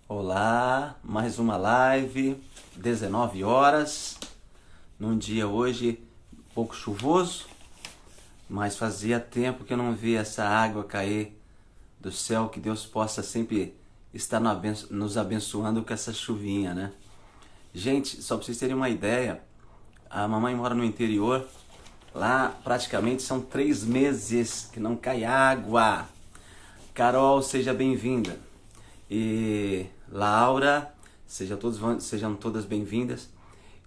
Olá, mais uma live, 19 horas, num dia hoje um pouco chuvoso, mas fazia tempo que eu não via essa água cair do céu, que Deus possa sempre estar nos abençoando com essa chuvinha, né? Gente, só para vocês terem uma ideia, a mamãe mora no interior, lá praticamente são 3 meses que não cai água. Carol, seja bem-vinda. E Laura, sejam todas bem-vindas.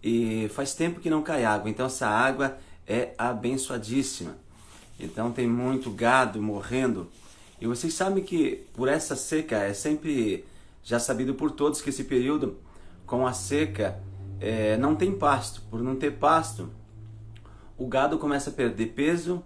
E faz tempo que não cai água, então essa água é abençoadíssima. Então tem muito gado morrendo. E vocês sabem que por essa seca, é sempre já sabido por todos que esse período com a seca não tem pasto. Por não ter pasto, o gado começa a perder peso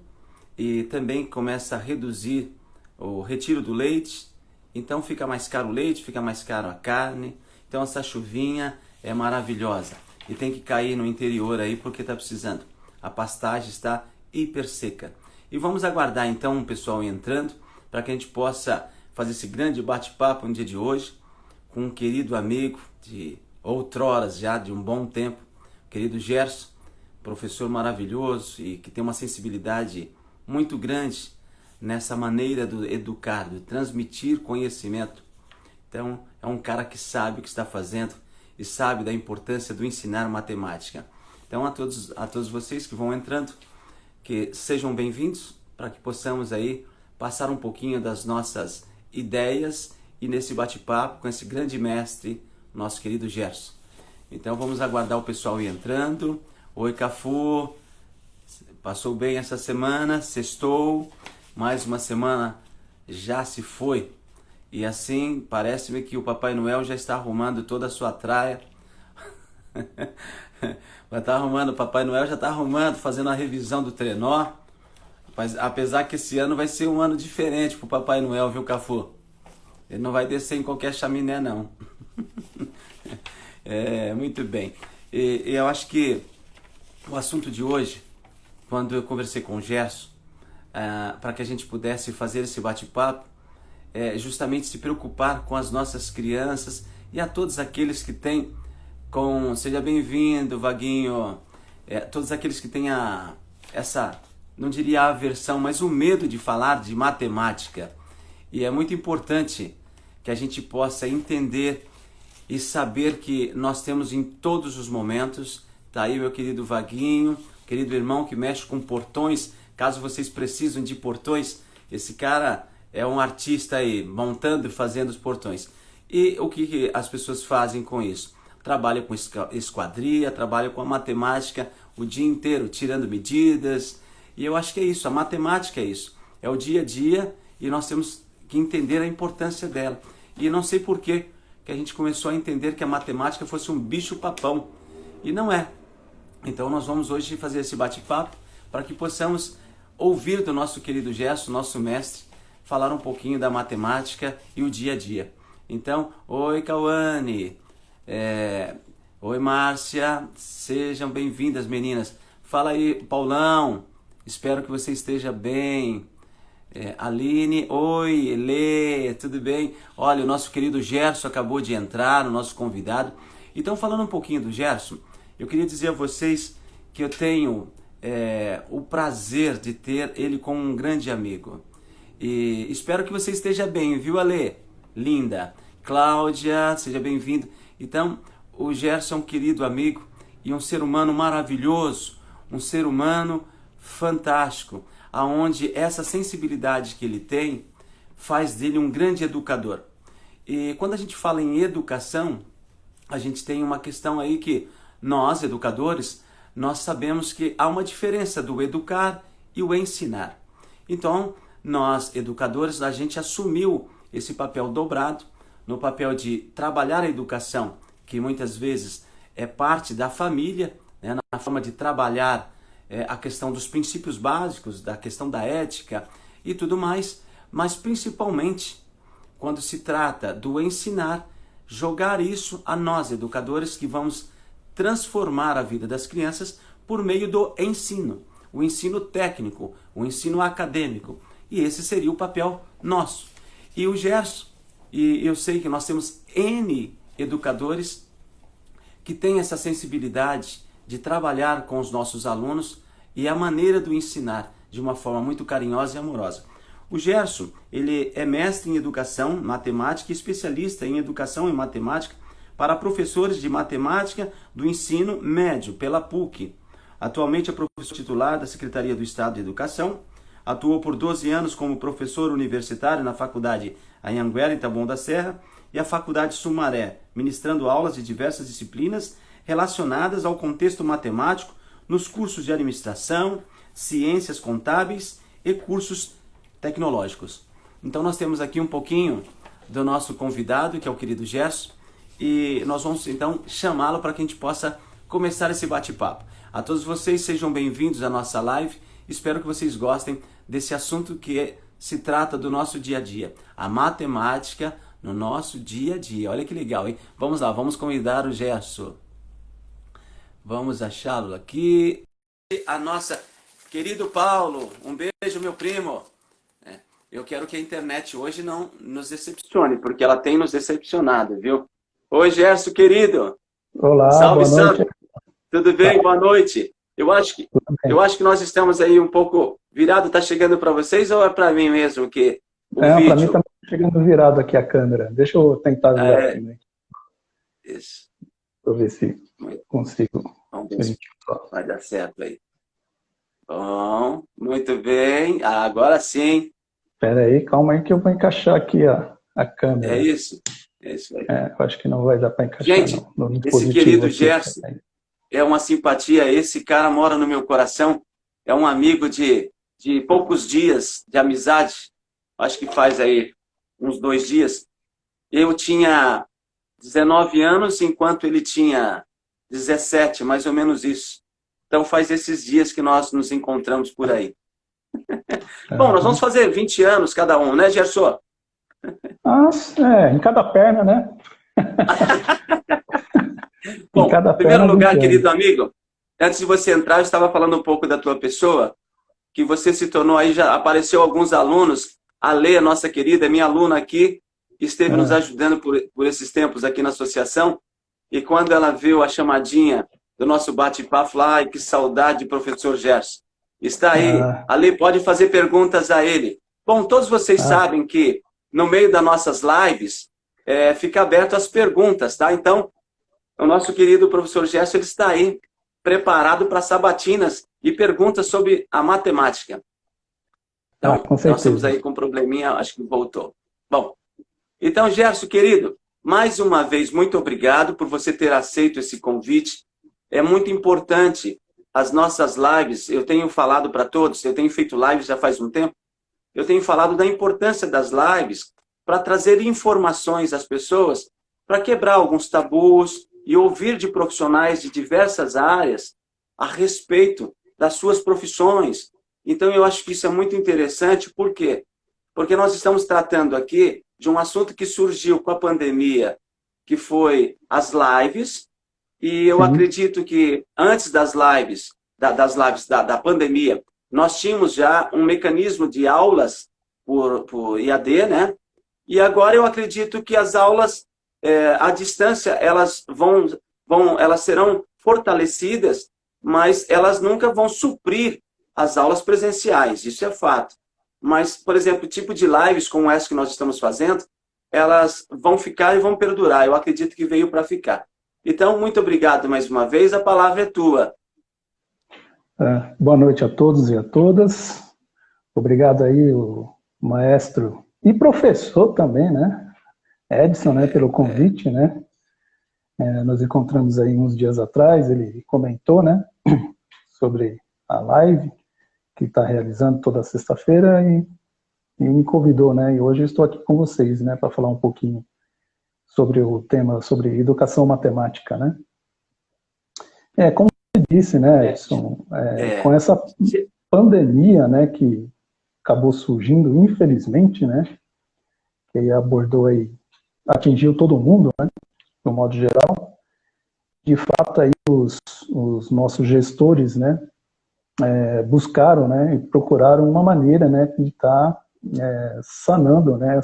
e também começa a reduzir o retiro do leite. Então fica mais caro o leite, fica mais caro a carne. Então essa chuvinha é maravilhosa. E tem que cair no interior aí porque está precisando. A pastagem está hiper seca. E vamos aguardar então o pessoal entrando para que a gente possa fazer esse grande bate-papo no dia de hoje com um querido amigo de outroras já, de um bom tempo, querido Gerson, professor maravilhoso e que tem uma sensibilidade muito grande nessa maneira de educar, de transmitir conhecimento. Então, é um cara que sabe o que está fazendo e sabe da importância do ensinar matemática. Então, a todos vocês que vão entrando, que sejam bem-vindos para que possamos aí passar um pouquinho das nossas ideias e nesse bate-papo com esse grande mestre, nosso querido Gerson. Então, vamos aguardar o pessoal ir entrando. Oi, Cafu. Passou bem essa semana? Sextou? Mais uma semana já se foi. E assim, parece-me que o Papai Noel já está arrumando toda a sua traia. O Papai Noel já está arrumando, fazendo a revisão do trenó. Mas, apesar que esse ano vai ser um ano diferente para o Papai Noel, viu, Cafu? Ele não vai descer em qualquer chaminé, não. Muito bem. E eu acho que o assunto de hoje, quando eu conversei com o Gerson, para que a gente pudesse fazer esse bate-papo, justamente se preocupar com as nossas crianças e a todos aqueles que têm, seja bem-vindo, Vaguinho, todos aqueles que têm essa, não diria aversão, mas o medo de falar de matemática. E é muito importante que a gente possa entender e saber que nós temos em todos os momentos, tá aí meu querido Vaguinho, querido irmão que mexe com portões. Caso vocês precisem de portões, esse cara é um artista aí, montando e fazendo os portões. E o que as pessoas fazem com isso? Trabalham com esquadria, trabalham com a matemática o dia inteiro, tirando medidas. E eu acho que é isso, a matemática é isso. É o dia a dia e nós temos que entender a importância dela. E não sei por que a gente começou a entender que a matemática fosse um bicho-papão. E não é. Então nós vamos hoje fazer esse bate-papo para que possamos ouvir do nosso querido Gerson, nosso mestre, falar um pouquinho da matemática e o dia a dia. Então, oi Cauane, oi Márcia, sejam bem-vindas meninas. Fala aí Paulão, espero que você esteja bem. Aline, oi Lê, tudo bem? Olha, o nosso querido Gerson acabou de entrar, o nosso convidado. Então, falando um pouquinho do Gerson, eu queria dizer a vocês que eu tenho o prazer de ter ele como um grande amigo. E espero que você esteja bem, viu, Alê? Linda. Cláudia, seja bem-vindo. Então, o Gerson é um querido amigo e um ser humano maravilhoso, um ser humano fantástico, aonde essa sensibilidade que ele tem faz dele um grande educador. E quando a gente fala em educação, a gente tem uma questão aí que nós, educadores, nós sabemos que há uma diferença do educar e o ensinar. Então, nós, educadores, a gente assumiu esse papel dobrado, no papel de trabalhar a educação, que muitas vezes é parte da família, né, na forma de trabalhar a questão dos princípios básicos, da questão da ética e tudo mais, mas principalmente quando se trata do ensinar, jogar isso a nós, educadores, que vamos transformar a vida das crianças por meio do ensino, o ensino técnico, o ensino acadêmico. E esse seria o papel nosso. E o Gerson E eu sei que nós temos N educadores que têm essa sensibilidade de trabalhar com os nossos alunos e a maneira do ensinar de uma forma muito carinhosa e amorosa. O Gerson, ele é mestre em educação, matemática e especialista em educação e matemática para professores de matemática do ensino médio pela PUC. Atualmente é professor titular da Secretaria do Estado de Educação. Atuou por 12 anos como professor universitário na Faculdade Anhanguera, em Taboão da Serra, e a Faculdade Sumaré, ministrando aulas de diversas disciplinas relacionadas ao contexto matemático nos cursos de administração, ciências contábeis e cursos tecnológicos. Então nós temos aqui um pouquinho do nosso convidado, que é o querido Gerson, e nós vamos então chamá-lo para que a gente possa começar esse bate-papo. A todos vocês, sejam bem-vindos à nossa live. Espero que vocês gostem desse assunto que se trata do nosso dia a dia. A matemática no nosso dia a dia. Olha que legal, hein? Vamos lá, vamos convidar o Gerson. Vamos achá-lo aqui. A nossa querido Paulo, um beijo, meu primo. Eu quero que a internet hoje não nos decepcione, porque ela tem nos decepcionado, viu? Oi, Gerson, querido. Olá, salve, boa noite. Salve. Tudo bem? Boa noite. Eu acho que nós estamos aí um pouco virado. Tá chegando para vocês ou é para mim mesmo que o vídeo? Para mim está chegando virado aqui a câmera. Deixa eu tentar virar aqui, né? Isso. Vou ver se consigo. Vamos ver se vai dar certo aí. Bom, muito bem. Agora sim. Espera aí, calma aí que eu vou encaixar aqui a câmera. É isso. É isso aí. Eu acho que não vai dar para encaixar. Gente, não. Esse querido Gerson é uma simpatia. Esse cara mora no meu coração. É um amigo de poucos dias de amizade. Acho que faz aí uns 2 dias. Eu tinha 19 anos, enquanto ele tinha 17, mais ou menos isso. Então faz esses dias que nós nos encontramos por aí. Bom, nós vamos fazer 20 anos cada um, né, Gerson? Em cada perna, né? Bom, em primeiro lugar, querido amigo, antes de você entrar, eu estava falando um pouco da tua pessoa, que você se tornou aí, já apareceu alguns alunos. A Lê, nossa querida, minha aluna aqui, esteve nos ajudando por esses tempos aqui na associação, e quando ela viu a chamadinha do nosso bate-papo, falou: ai, que saudade, professor Gerson. Está aí, a Lê pode fazer perguntas a ele. Bom, todos vocês sabem que no meio das nossas lives fica aberto as perguntas, tá? Então, o nosso querido professor Gerson, ele está aí, preparado para sabatinas e perguntas sobre a matemática. Então, nós estamos aí com um probleminha, acho que voltou. Bom, então, Gerson, querido, mais uma vez, muito obrigado por você ter aceito esse convite. É muito importante as nossas lives. Eu tenho falado para todos, eu tenho feito lives já faz um tempo, eu tenho falado da importância das lives para trazer informações às pessoas, para quebrar alguns tabus e ouvir de profissionais de diversas áreas a respeito das suas profissões. Então, eu acho que isso é muito interessante. Por quê? Porque nós estamos tratando aqui de um assunto que surgiu com a pandemia, que foi as lives, e eu acredito que antes das lives, da pandemia, nós tínhamos já um mecanismo de aulas por IAD, né? E agora eu acredito que as aulas à distância, elas serão fortalecidas, mas elas nunca vão suprir as aulas presenciais, isso é fato. Mas, por exemplo, o tipo de lives como essa que nós estamos fazendo, elas vão ficar e vão perdurar. Eu acredito que veio para ficar. Então, muito obrigado mais uma vez. A palavra é tua. Boa noite a todos e a todas. Obrigado aí, o maestro e professor também, né? Edson, né, pelo convite, né? Nós encontramos aí uns dias atrás, ele comentou, né, sobre a live que está realizando toda sexta-feira e me convidou, né? E hoje eu estou aqui com vocês, né, para falar um pouquinho sobre o tema, sobre educação matemática, né? Como você disse, né, Edson, com essa pandemia, né, que acabou surgindo, infelizmente, né, que abordou aí, atingiu todo mundo, né, de um modo geral. De fato, aí os nossos gestores, né, buscaram, né, e procuraram uma maneira, né, de estar sanando, né,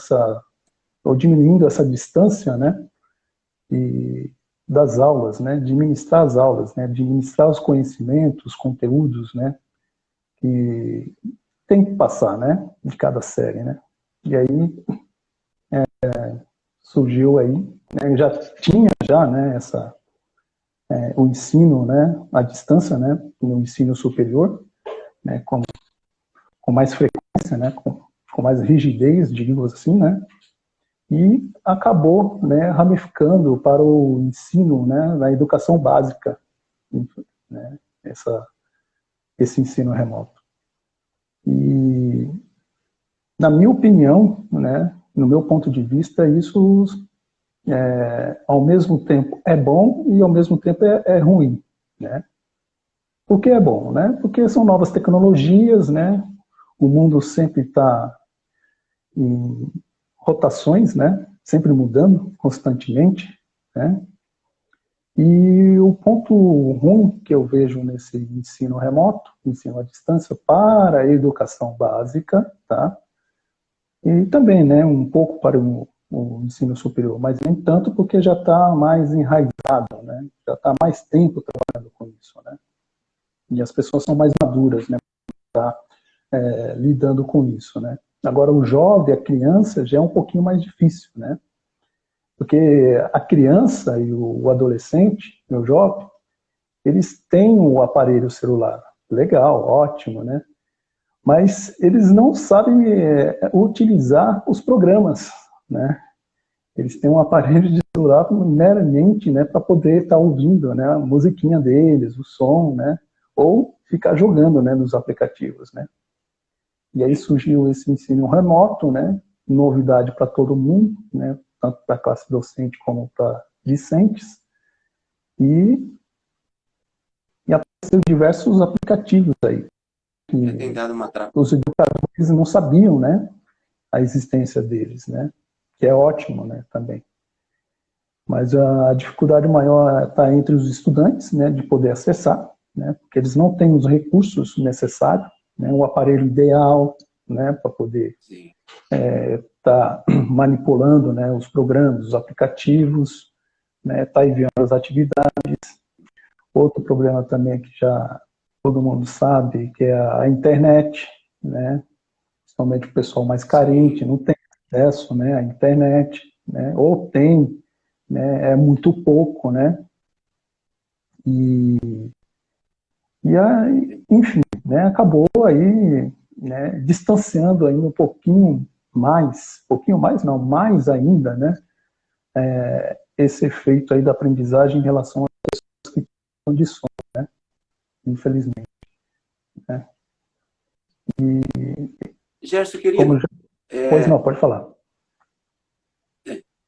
ou diminuindo essa distância, né, e das aulas, né, de ministrar as aulas, né, de ministrar os conhecimentos, os conteúdos, né, que tem que passar, né, de cada série, né. E aí surgiu aí, né, já tinha já, né, o ensino, né, à distância, né, no ensino superior, né, com mais frequência, né, com mais rigidez, digamos assim, né, e acabou, né, ramificando para o ensino, né, na educação básica, né, esse ensino remoto. E, na minha opinião, né, no meu ponto de vista, isso ao mesmo tempo é bom e ao mesmo tempo é ruim, né? Por que é bom, né? Porque são novas tecnologias, né? O mundo sempre está em rotações, né? Sempre mudando constantemente, né? E o ponto ruim que eu vejo nesse ensino remoto, ensino à distância para a educação básica, tá? E também, né, um pouco para o ensino superior, mas nem tanto porque já está mais enraizado, né? Já está mais tempo trabalhando com isso, né? E as pessoas são mais maduras, né? Tá, lidando com isso, né? Agora, o jovem, a criança, já é um pouquinho mais difícil, né? Porque a criança e o adolescente, o jovem, eles têm o aparelho celular. Legal, ótimo, né? Mas eles não sabem utilizar os programas, né? Eles têm um aparelho de celular meramente, né, para poder estar ouvindo, né, a musiquinha deles, o som, né? Ou ficar jogando, né, nos aplicativos, né? E aí surgiu esse ensino remoto, né? Novidade para todo mundo, né? Tanto para a classe docente como para discentes. E apareceram diversos aplicativos aí. Tem dado uma Os educadores não sabiam, né? A existência deles, né? Que é ótimo, né? Também. Mas a dificuldade maior está entre os estudantes, né? De poder acessar, né? Porque eles não têm os recursos necessários, né? O aparelho ideal, né? Para poder tá manipulando, né, os programas, os aplicativos, né, tá enviando as atividades. Outro problema também que já todo mundo sabe, que é a internet, né, principalmente o pessoal mais carente, não tem acesso, né, à internet, né, ou tem, né, é muito pouco, né, e aí, enfim, né, acabou aí, né, distanciando ainda um pouquinho mais não, mais ainda, né, esse efeito aí da aprendizagem em relação às pessoas que estão de sono, né, infelizmente, né. Gerson, Como querido, já... Pois não, pode falar.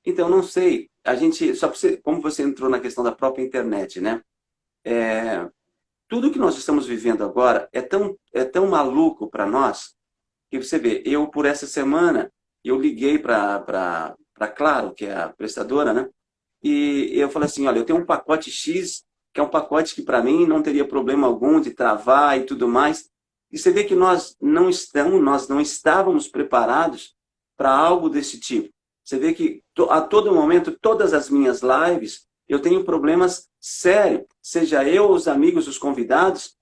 então, não sei, a gente, só pra você, como você entrou na questão da própria internet, né? Tudo que nós estamos vivendo agora é tão maluco para nós, que você vê, eu por essa semana, eu liguei para Claro, que é a prestadora, né? E eu falei assim, olha, eu tenho um pacote X, que é um pacote que para mim não teria problema algum de travar e tudo mais. E você vê que nós não estávamos preparados para algo desse tipo. Você vê que a todo momento, todas as minhas lives, eu tenho problemas sérios, seja eu, os amigos, os convidados,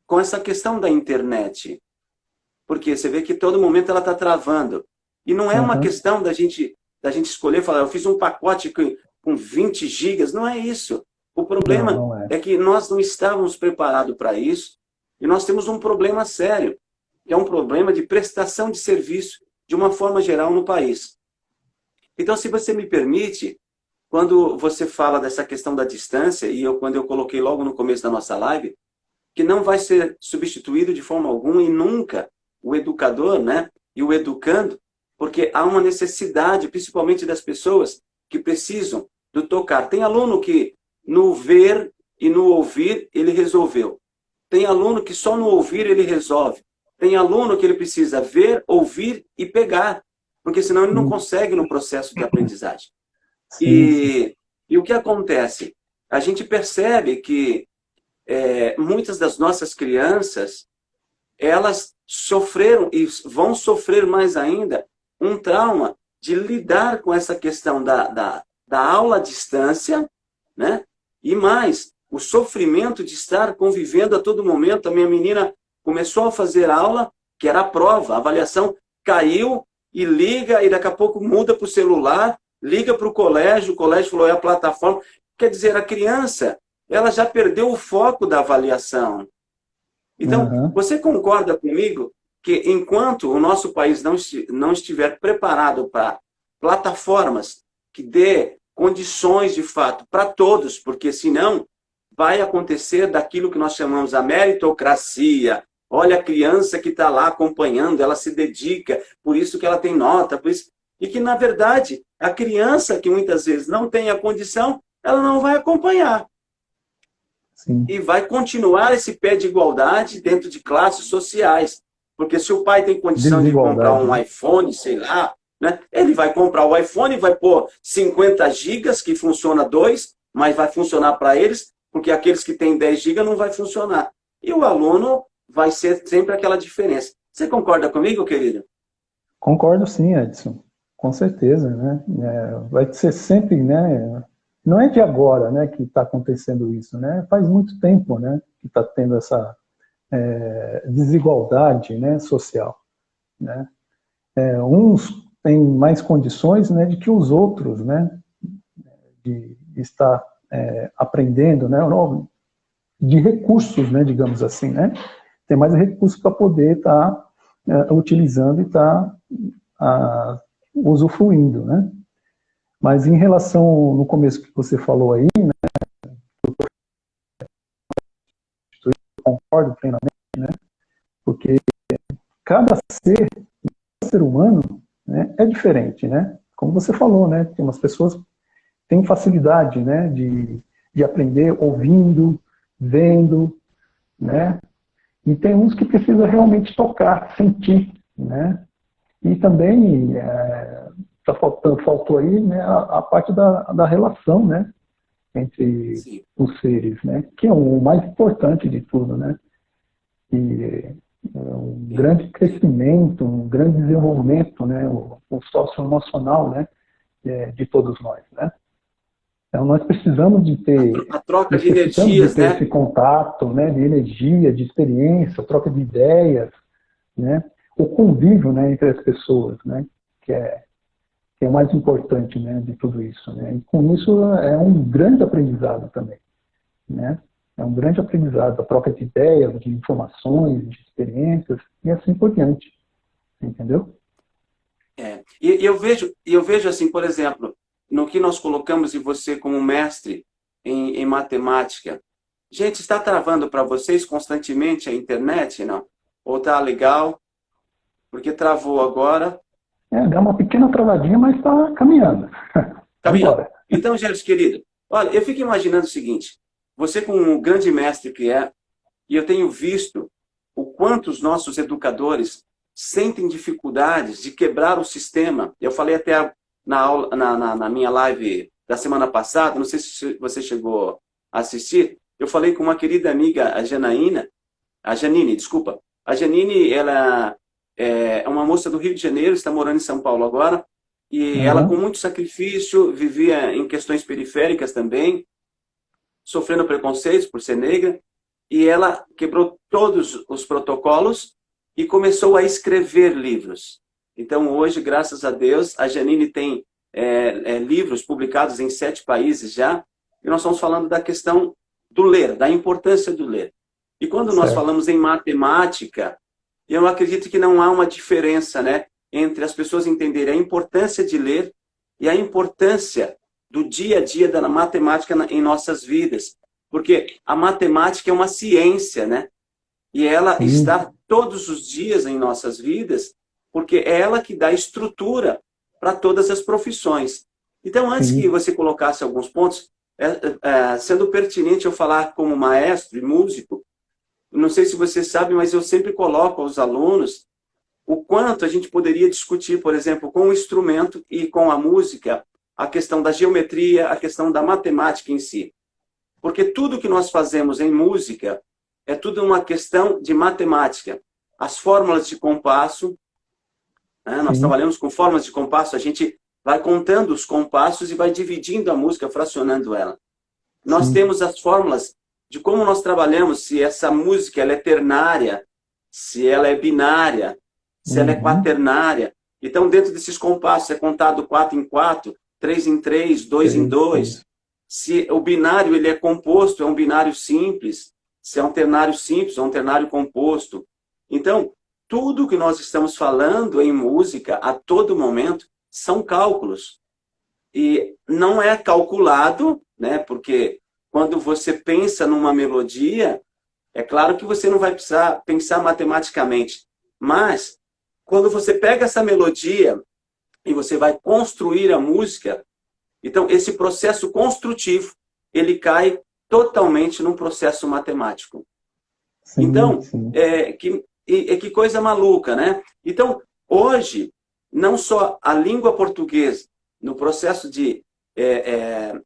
com essa questão da internet. Porque você vê que todo momento ela está travando. E não é uma questão da gente escolher, falar, eu fiz um pacote com 20 gigas, não é isso. O problema Não é. é que nós não estávamos preparados para isso e nós temos um problema sério, que é um problema de prestação de serviço de uma forma geral no país. Então, se você me permite, quando você fala dessa questão da distância, e quando eu coloquei logo no começo da nossa live, que não vai ser substituído de forma alguma e nunca o educador, né, e o educando, porque há uma necessidade, principalmente das pessoas que precisam do tocar. Tem aluno que no ver e no ouvir ele resolveu. Tem aluno que só no ouvir ele resolve. Tem aluno que ele precisa ver, ouvir e pegar, porque senão ele não consegue no processo de aprendizagem. Sim. E o que acontece? A gente percebe que muitas das nossas crianças, elas sofreram e vão sofrer mais ainda um trauma de lidar com essa questão da aula à distância, né? E mais, o sofrimento de estar convivendo a todo momento. A minha menina começou a fazer aula, que era a prova, a avaliação caiu, e liga, e daqui a pouco muda para o celular, liga para o colégio falou, é a plataforma. Quer dizer, a criança, ela já perdeu o foco da avaliação. Então, você concorda comigo que enquanto o nosso país não estiver preparado para plataformas que dê condições de fato para todos, porque senão vai acontecer daquilo que nós chamamos a meritocracia. Olha a criança que está lá acompanhando, ela se dedica, por isso que ela tem nota, por isso... E que, na verdade, a criança que muitas vezes não tem a condição, ela não vai acompanhar. Sim. E vai continuar esse pé de igualdade dentro de classes sociais. Porque se o pai tem condição de comprar um iPhone, sei lá, né, ele vai comprar o iPhone, vai pôr 50 gigas, que funciona 2, mas vai funcionar para eles, porque aqueles que têm 10 gigas não vai funcionar. E o aluno vai ser sempre aquela diferença. Você concorda comigo, querido? Concordo sim, Edson. Com certeza, né? Vai ser sempre, né? Não é de agora, né, que está acontecendo isso, né? Faz muito tempo, né, que está tendo essa desigualdade, né, social, né? Uns têm mais condições, né, de que os outros, né, de estar aprendendo, né, de recursos, né, digamos assim, né? Tem mais recursos para poder estar utilizando e estar usufruindo, né? Mas em relação, no começo que você falou aí, né, eu concordo plenamente, né? Porque cada ser humano, né, é diferente, né? Como você falou, né? Tem umas pessoas que têm facilidade, né, de aprender ouvindo, vendo, né? E tem uns que precisam realmente tocar, sentir, né? E também faltou aí, né, a parte da relação, né, entre Sim. os seres, né? Que é o mais importante de tudo, né? E um grande crescimento, um grande desenvolvimento, né, o socioemocional, né, de todos nós, né? Então nós precisamos de ter a troca de energias, né? Esse contato, né, de energia, de experiência, troca de ideias, né? O convívio, né, entre as pessoas, né, que é o mais importante, né, de tudo isso, né? E com isso é um grande aprendizado também, né? É um grande aprendizado, a troca de ideias, de informações, de experiências e assim por diante, entendeu? E eu vejo assim, por exemplo, no que nós colocamos em você como mestre em matemática. Gente, está travando para vocês constantemente a internet, não? Ou está legal? Porque travou agora. Dá uma pequena travadinha, mas está caminhando. Caminhando. Então, Gérson, querido, olha, eu fico imaginando o seguinte, você como um grande mestre que é, e eu tenho visto o quanto os nossos educadores sentem dificuldades de quebrar o sistema. Eu falei até na minha live da semana passada, não sei se você chegou a assistir, eu falei com uma querida amiga, a Janine, desculpa. A Janine, ela é uma moça do Rio de Janeiro, está morando em São Paulo agora, e ela com muito sacrifício, vivia em questões periféricas também, sofrendo preconceitos por ser negra, e ela quebrou todos os protocolos e começou a escrever livros. Então, hoje, graças a Deus, a Janine tem livros publicados em 7 países já, e nós estamos falando da questão do ler, da importância do ler. E quando nós falamos em matemática, eu acredito que não há uma diferença, né, entre as pessoas entenderem a importância de ler e a importância do dia a dia da matemática em nossas vidas. Porque a matemática é uma ciência, né? E ela está todos os dias em nossas vidas, porque é ela que dá estrutura para todas as profissões. Então, antes que você colocasse alguns pontos, sendo pertinente eu falar como maestro e músico, não sei se você sabe, mas eu sempre coloco aos alunos o quanto a gente poderia discutir, por exemplo, com o instrumento e com a música, a questão da geometria, a questão da matemática em si. Porque tudo que nós fazemos em música é tudo uma questão de matemática. As fórmulas de compasso, né? Nós trabalhamos com formas de compasso, a gente vai contando os compassos e vai dividindo a música, fracionando ela. Nós temos as fórmulas de como nós trabalhamos, se essa música ela é ternária, se ela é binária, se ela é quaternária. Então, dentro desses compassos, é contado 4 em 4, 3 em 3, 2 em 2. Se o binário ele é composto, é um binário simples. Se é um ternário simples, é um ternário composto. Então, tudo que nós estamos falando em música, a todo momento, são cálculos. E não é calculado, né? Porque quando você pensa numa melodia, é claro que você não vai precisar pensar matematicamente. Mas, quando você pega essa melodia e você vai construir a música, então esse processo construtivo, ele cai totalmente num processo matemático. Então, que coisa maluca, né? Então, hoje, não só a língua portuguesa, no processo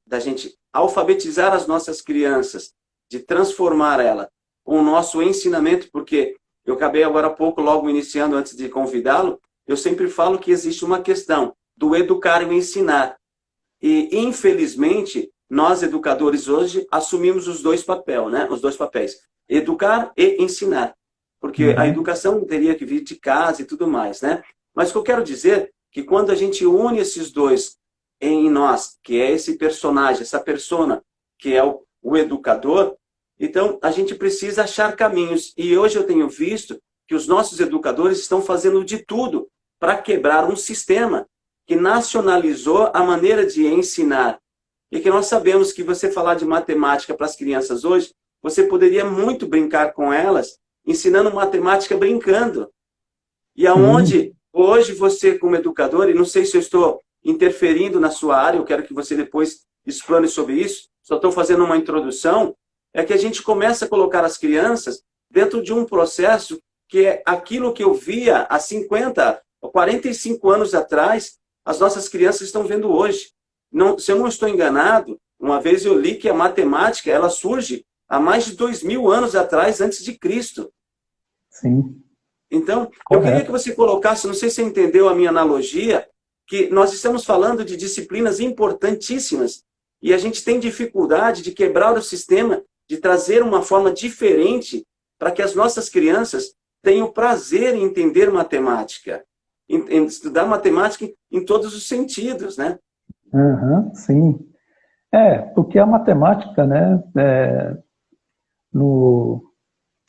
da gente alfabetizar as nossas crianças, de transformar ela com o nosso ensinamento, porque eu acabei agora há pouco, logo iniciando, antes de convidá-lo, eu sempre falo que existe uma questão do educar e o ensinar. E, infelizmente, nós, educadores, hoje, assumimos os dois papéis, né? Os dois papéis, educar e ensinar. Porque a educação teria que vir de casa e tudo mais, né? Mas o que eu quero dizer é que quando a gente une esses dois em nós, que é esse personagem, essa persona, que é o educador, então a gente precisa achar caminhos. E hoje eu tenho visto que os nossos educadores estão fazendo de tudo para quebrar um sistema que nacionalizou a maneira de ensinar. E que nós sabemos que você falar de matemática para as crianças hoje, você poderia muito brincar com elas, ensinando matemática brincando. E aonde hoje você, como educador, e não sei se eu estou interferindo na sua área, eu quero que você depois explane sobre isso, só estou fazendo uma introdução, é que a gente começa a colocar as crianças dentro de um processo que é aquilo que eu via há 50, 45 anos atrás, as nossas crianças estão vendo hoje. Não, se eu não estou enganado, uma vez eu li que a matemática ela surge há mais de 2000 anos atrás, antes de Cristo. Sim. Então, eu queria que você colocasse, não sei se você entendeu a minha analogia, que nós estamos falando de disciplinas importantíssimas e a gente tem dificuldade de quebrar o sistema, de trazer uma forma diferente para que as nossas crianças tenham prazer em entender matemática, em estudar matemática em todos os sentidos, né? Sim. Porque a matemática, né,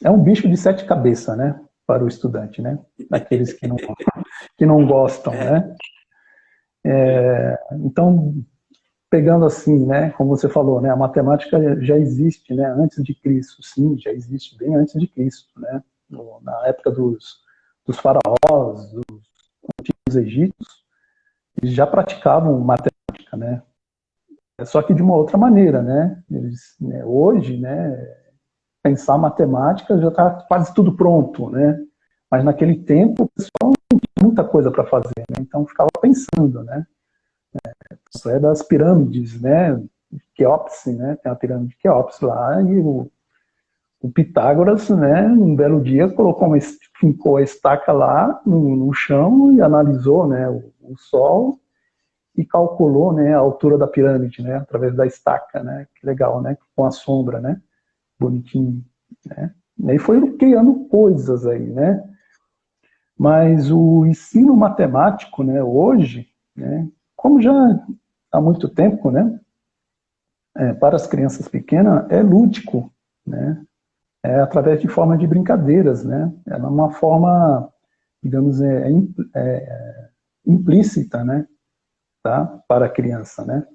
é um bicho de 7 cabeças, né, para o estudante, né, aqueles que não gostam, né. Então, pegando assim, né, como você falou, né, a matemática já existe, né, antes de Cristo, sim, já existe bem antes de Cristo, né, na época dos faraós, dos antigos egípcios, eles já praticavam matemática, né, só que de uma outra maneira, né, eles, né, hoje, né, pensar matemática já está quase tudo pronto, né, mas naquele tempo o pessoal não tinha muita coisa para fazer, né, então ficava pensando, né, é das pirâmides, né, Quéops, né, tem a pirâmide de Quéops lá, e o Pitágoras, né, um belo dia fincou a estaca lá no chão e analisou, né, o Sol e calculou, né, a altura da pirâmide, né, através da estaca, né, que legal, né, com a sombra, né, bonitinho, né, e aí foi criando coisas aí, né, mas o ensino matemático, né, hoje, né, como já há muito tempo, né, para as crianças pequenas, é lúdico, né, através de forma de brincadeiras, né, é uma forma, digamos, implícita, né, tá, para a criança, né,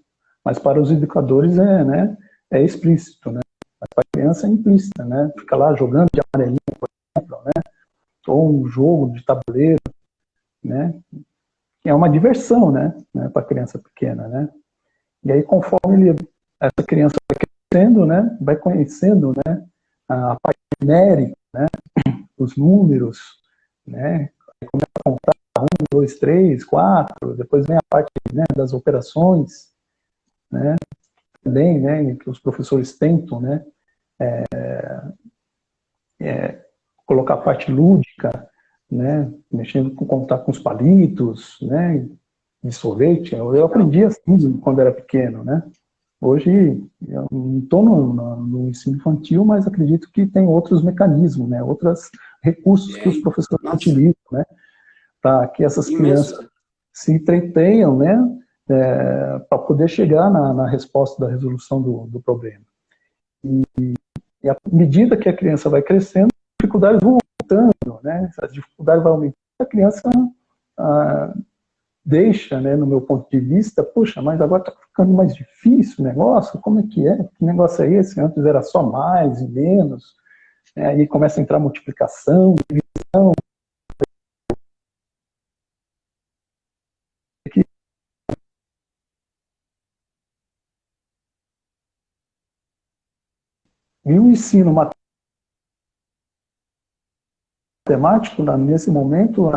mas para os educadores né, é explícito, né, mas para a criança é implícita, né, fica lá jogando de amarelinho, por exemplo, né, ou um jogo de tabuleiro, né, que é uma diversão, né, para a criança pequena, né, e aí conforme essa criança vai crescendo, né, vai conhecendo, né, a parte numérica, né, os números, né, começa a contar 1, 2, 3, 4, depois vem a parte, né, das operações, né, também, né, que os professores tentam, né, colocar a parte lúdica, né? Mexendo com contar com os palitos, né? De sorvete. Eu aprendi assim quando era pequeno, né? Hoje eu não estou no ensino infantil, mas acredito que tem outros mecanismos, né? Outros recursos que os professores Nossa, utilizam, né? Para que essas imenso. crianças se entretenham, né? Para poder chegar na resposta da resolução do problema. E à medida que a criança vai crescendo, as dificuldades vão aumentando, né? As dificuldades vão aumentando, a criança deixa, né, no meu ponto de vista, puxa, mas agora está ficando mais difícil o negócio, como é? Que negócio é esse? Antes era só mais e menos, né? Aí começa a entrar multiplicação, divisão, e o ensino matemático, nesse momento,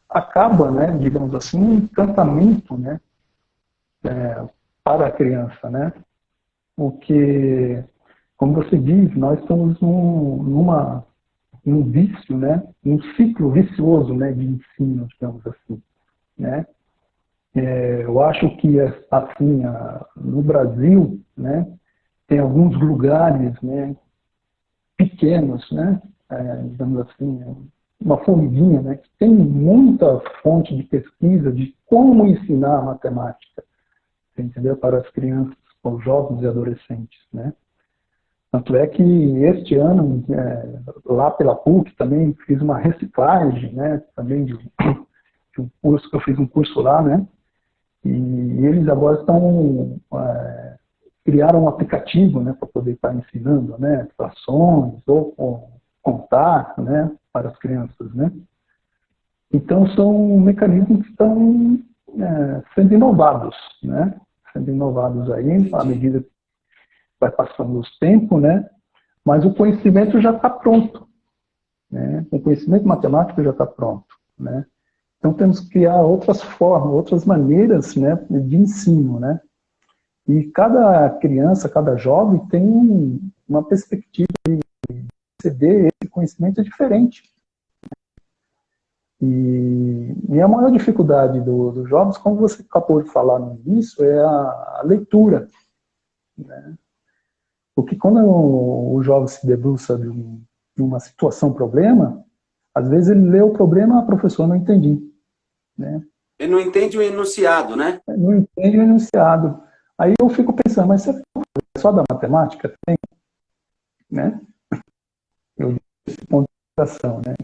acaba, né, digamos assim, um encantamento, né, para a criança, né? Porque, como você diz, nós estamos num vício, né? Um ciclo vicioso, né, de ensino, digamos assim, né? Eu acho que, assim, no Brasil, né, tem alguns lugares, né, pequenos, né, digamos assim, uma formiguinha, né, que tem muita fonte de pesquisa de como ensinar matemática, entendeu? Para as crianças, para os jovens e adolescentes, né? Tanto é que este ano, lá pela PUC, também fiz uma reciclagem, né, também de um curso, que eu fiz um curso lá, né, e eles agora criaram um aplicativo, né, para poder estar ensinando, né, frações ou contar, né, para as crianças, né. Então, são mecanismos que estão sendo inovados, né, sendo inovados aí, à medida que vai passando os tempos, né, mas o conhecimento já está pronto, né, o conhecimento matemático já está pronto, né. Então, temos que criar outras formas, outras maneiras, né, de ensino, né. E cada criança, cada jovem tem uma perspectiva de receber esse conhecimento diferente. E a maior dificuldade dos jovens, como você acabou de falar no início, é a leitura, né? Porque quando o jovem se debruça de uma situação, problema, às vezes ele lê o problema, a professora não entendi, né? Ele não entende o enunciado, né? Não entende o enunciado. Aí eu fico pensando, mas você é só da matemática? Tem, né? Eu digo esse ponto de vista, né?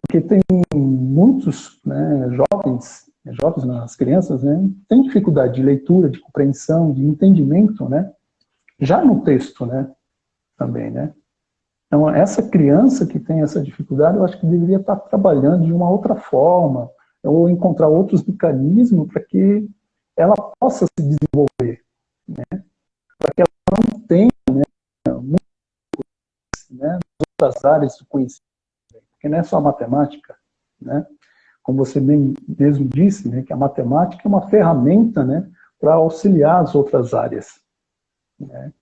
Porque tem muitos, né, jovens, as crianças, né, têm dificuldade de leitura, de compreensão, de entendimento, né? Já no texto, né? Também, né? Então, essa criança que tem essa dificuldade, eu acho que deveria estar trabalhando de uma outra forma, ou encontrar outros mecanismos para que ela possa se desenvolver, né? Para que ela não tenha, né, outras áreas do conhecimento, porque não é só a matemática, né? Como você mesmo disse, né, que a matemática é uma ferramenta, né, para auxiliar as outras áreas, né?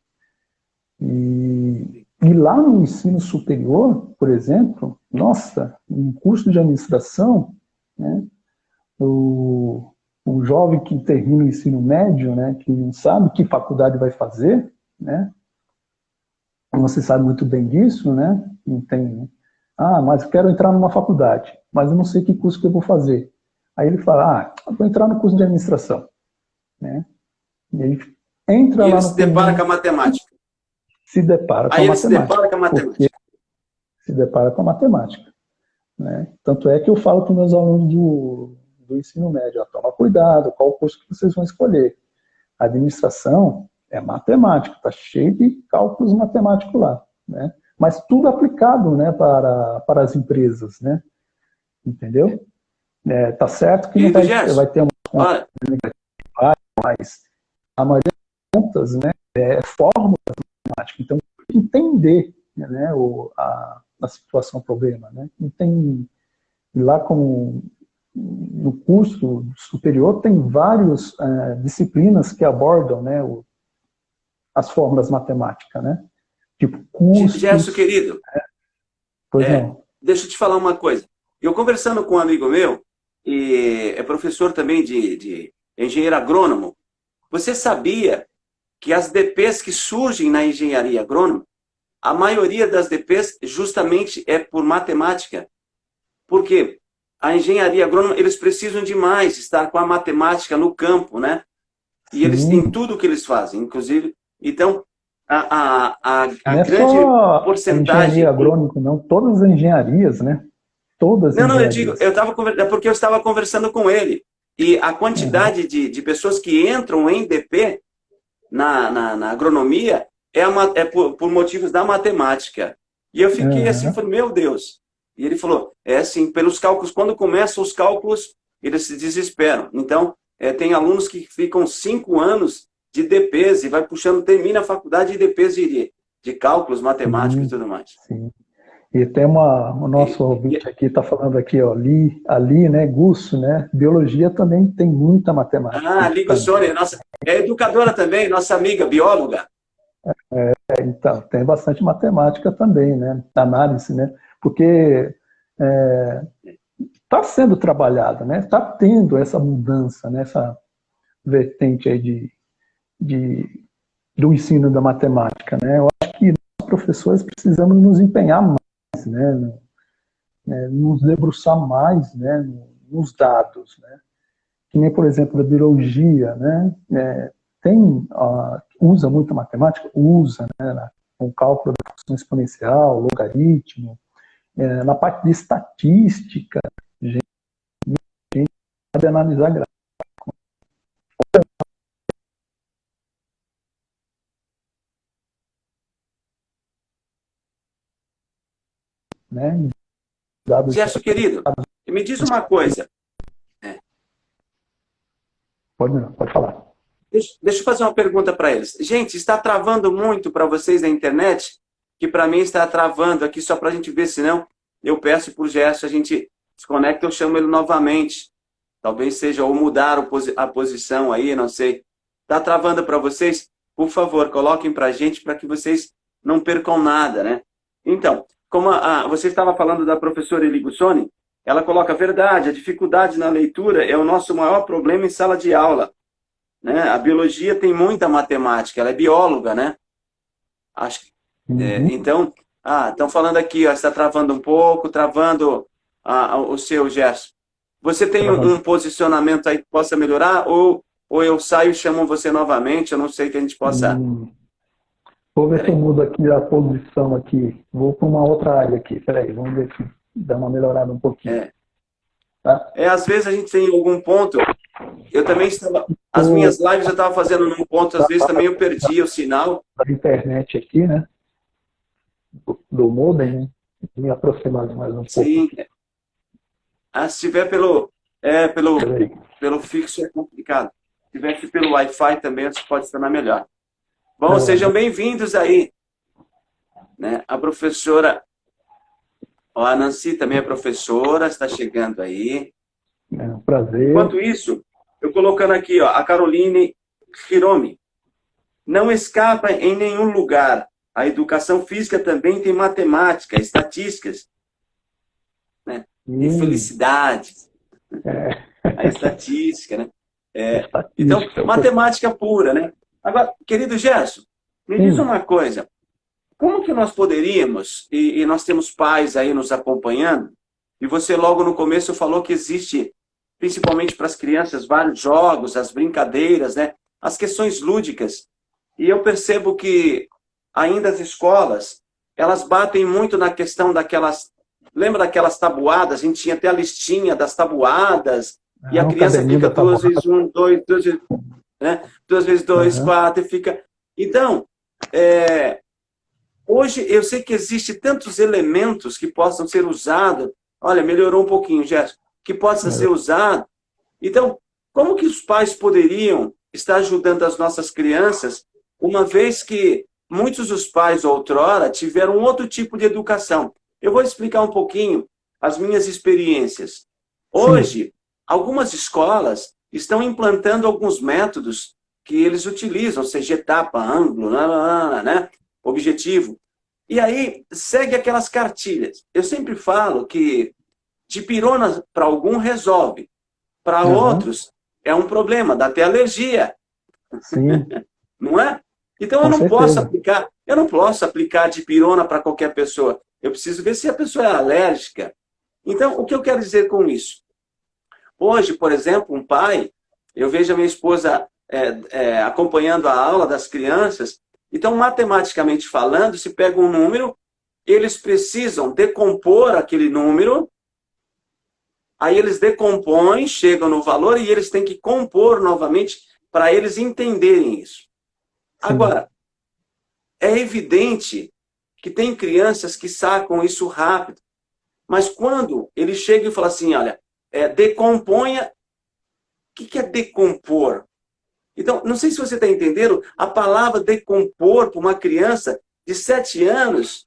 E lá no ensino superior, por exemplo, nossa, em curso de administração, né, o jovem que termina o ensino médio, né, que não sabe que faculdade vai fazer, né, você sabe muito bem disso, né, não tem, mas eu quero entrar numa faculdade, mas eu não sei que curso que eu vou fazer. Aí ele fala, vou entrar no curso de administração, né, e ele entra E lá ele no se curso de depara com a administração, matemática. se depara com a Aí ele se matemática, depara com a porque matemática. se depara com a matemática, né? Tanto é que eu falo para os meus alunos do ensino médio, toma cuidado, qual o curso que vocês vão escolher. A administração é matemática, está cheio de cálculos matemáticos lá, né? Mas tudo aplicado, né, para as empresas, né? Entendeu? Tá certo que não Querido vai Gerson, ter uma olha, mas a maioria das contas, né, é fórmula matemática. Então, entender, né, a situação, o problema, né? E lá como no curso superior tem várias disciplinas que abordam, né, as fórmulas matemáticas, né? Tipo Gerson, custos, querido, pois não. deixa eu te falar uma coisa. Eu conversando com um amigo meu, e é professor também de engenheiro agrônomo, você sabia que as DPs que surgem na engenharia agrônoma, a maioria das DPs justamente é por matemática? Porque a engenharia agrônoma, eles precisam demais estar com a matemática no campo, né? E eles têm Sim. tudo o que eles fazem, inclusive. Então, a Não é grande só a engenharia porcentagem. agrônica, não, todas as engenharias, né? Todas as Não, eu digo, engenharias. é porque eu estava conversando com ele. E a Uhum. quantidade de pessoas que entram em DP na agronomia é por motivos da matemática. E eu fiquei assim, Uhum. falei, meu Deus. E ele falou, é assim, pelos cálculos, quando começam os cálculos, eles se desesperam. Então, tem alunos que ficam 5 anos de DPs e vai puxando, termina a faculdade de DPs de cálculos matemáticos e Sim, tudo mais. sim. E tem o nosso ouvinte aqui está falando aqui, ó, ali, né, Gusso, né? Biologia também tem muita matemática Ligo também. Sônia, nossa, é educadora também, nossa amiga, bióloga. Então, tem bastante matemática também, né? Análise, né? Porque está sendo trabalhada, né? Está tendo essa mudança, né? Essa vertente aí de, do ensino da matemática, né? Eu acho que nós, professores, precisamos nos empenhar mais, né? Nos debruçar mais, né? Nos dados, né? Que nem, por exemplo, a biologia, né? Usa muita matemática? Usa, né? Com cálculo da função exponencial, logaritmo, na parte de estatística, a gente sabe analisar gráficos, né? Dados. Gerson, querido, me diz uma coisa. Pode falar. Deixa eu fazer uma pergunta para eles. Gente, está travando muito para vocês na internet? Que para mim está travando aqui só para a gente ver, senão eu peço para o Gerson, a gente desconecta, eu chamo ele novamente. Talvez seja ou mudar a posição aí, não sei. Está travando para vocês? Por favor, coloquem para a gente para que vocês não percam nada, né? Então, como você estava falando da professora Eli Gussoni, ela coloca a verdade, a dificuldade na leitura é o nosso maior problema em sala de aula, né? A biologia tem muita matemática, ela é bióloga, né? Acho, Uhum. então, estão falando aqui, ó, está travando um pouco, travando o seu gesto. Você tem um posicionamento aí que possa melhorar ou eu saio e chamo você novamente, eu não sei que a gente possa... Hum. Vou ver se eu Peraí. mudo aqui a posição aqui. Vou para uma outra área aqui. Peraí, vamos ver se dá uma melhorada um pouquinho. É, Tá? às vezes a gente tem algum ponto, eu também estava... As Vou minhas lives eu estava fazendo num ponto, às vezes também eu perdia o sinal. da internet aqui, né? Do modem, né? Me aproximar mais um pouco Sim, aqui. se tiver pelo, Peraí. pelo fixo é complicado. Se tivesse pelo Wi-Fi também, acho que pode tornar melhor. Bom, sejam Uhum. bem-vindos aí, né? A professora, ó, a Nancy também é professora, está chegando aí. É um prazer. Enquanto isso, eu colocando aqui, ó, a Caroline Hiromi. Não escapa em nenhum lugar. A educação física também tem matemática, estatísticas, né? E Hum, felicidade, é, a estatística, né? Então, estatística. matemática pura, né? Agora, querido Gerson, me diz Sim, uma coisa. Como que nós poderíamos, e nós temos pais aí nos acompanhando, e você logo no começo falou que existe, principalmente para as crianças, vários jogos, as brincadeiras, né? As questões lúdicas. E eu percebo que ainda as escolas, elas batem muito na questão daquelas... Lembra daquelas tabuadas? A gente tinha até a listinha das tabuadas, e a um criança caderninho fica da duas tabuada. vezes um, dois, né? 2 vezes 2, Uhum. 4, e fica... Então, hoje, eu sei que existe tantos elementos que possam ser usados. Olha, melhorou um pouquinho, Jéssica. Que possa ser usado. Então, como que os pais poderiam estar ajudando as nossas crianças, uma vez que muitos dos pais, outrora, tiveram outro tipo de educação? Eu vou explicar um pouquinho as minhas experiências. Sim. Hoje, algumas escolas estão implantando alguns métodos que eles utilizam, seja etapa, ângulo, né? Objetivo. E aí, segue aquelas cartilhas. Eu sempre falo que Dipirona, para algum, resolve. Para outros, é um problema, dá até alergia. Sim, Não é? Então com certeza. eu não posso aplicar dipirona para qualquer pessoa. Eu preciso ver se a pessoa é alérgica. Então, o que eu quero dizer com isso? Hoje, por exemplo, um pai, eu vejo a minha esposa acompanhando a aula das crianças, então, matematicamente falando, se pega um número, eles precisam decompor aquele número, aí eles decompõem, chegam no valor e eles têm que compor novamente para eles entenderem isso. Sim. Agora, é evidente que tem crianças que sacam isso rápido, mas quando ele chega e fala assim, olha, decomponha, o que é decompor? Então, não sei se você está entendendo, a palavra decompor para uma criança de 7 anos,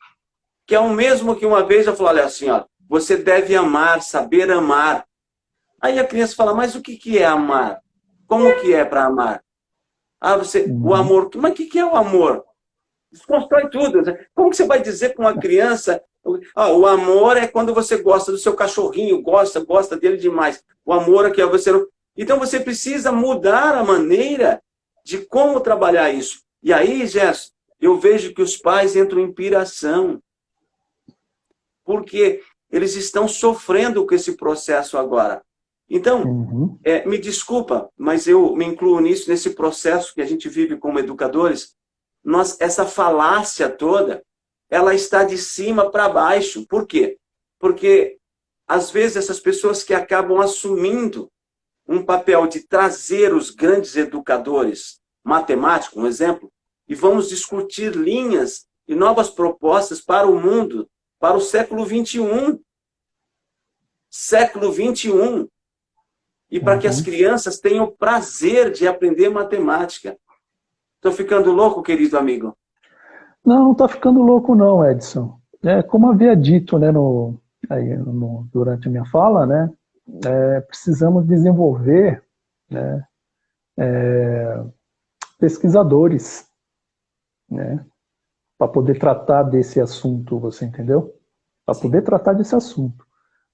que é o mesmo que uma vez eu falei, olha assim, ó, você deve amar, saber amar. Aí a criança fala, mas o que é amar? Como que é para amar? Ah, o Uhum. amor, mas o que é o amor? Desconstrói tudo. Como que você vai dizer com uma criança, o amor é quando você gosta do seu cachorrinho, gosta dele demais. O amor é que você não... Então você precisa mudar a maneira de como trabalhar isso. E aí, Gerson, eu vejo que os pais entram em piração, porque eles estão sofrendo com esse processo agora. Então, Uhum. me desculpa, mas eu me incluo nisso, nesse processo que a gente vive como educadores. Essa falácia toda, ela está de cima para baixo. Por quê? Porque, às vezes, essas pessoas que acabam assumindo um papel de trazer os grandes educadores, matemáticos, um exemplo, e vamos discutir linhas e novas propostas para o mundo, para o século XXI. Século XXI. E para que as Uhum. crianças tenham o prazer de aprender matemática. Estou ficando louco, querido amigo? Não, não está ficando louco não, Edson. Como havia dito, né, durante a minha fala, né, precisamos desenvolver, né, pesquisadores, né, para poder tratar desse assunto, você entendeu? Para Sim. poder tratar desse assunto.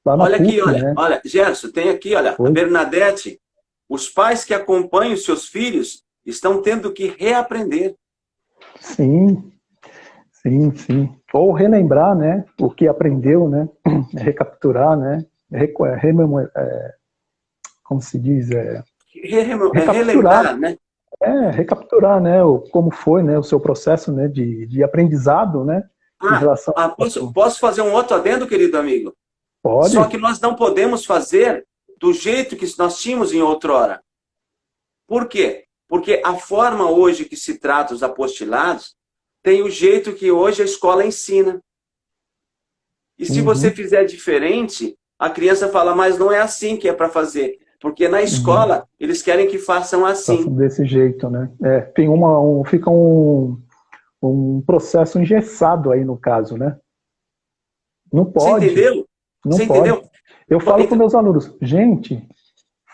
Lá na Olha aqui, PUC, né? olha, Gerson, tem aqui, olha, a Foi? Bernadette. Os pais que acompanham seus filhos estão tendo que reaprender. Sim, sim, sim. Ou relembrar, né, o que aprendeu, né? Recapturar, né? Como se diz? Recapturar, Relembrar, né? recapturar, né, como foi, né, o seu processo, né, de aprendizado, né, em relação ao assunto. Posso fazer um outro adendo, querido amigo? Só Pode? que nós não podemos fazer do jeito que nós tínhamos em outrora. Por quê? Porque a forma hoje que se trata os apostilados tem o jeito que hoje a escola ensina. E se você Uhum, fizer diferente, a criança fala, mas não é assim que é para fazer. Porque na uhum. escola, eles querem que façam Façam assim. desse jeito, né? Tem fica um processo engessado aí no caso, né? Não Você pode, entendeu? não Você pode. entendeu? Eu falo para Então, meus alunos, gente,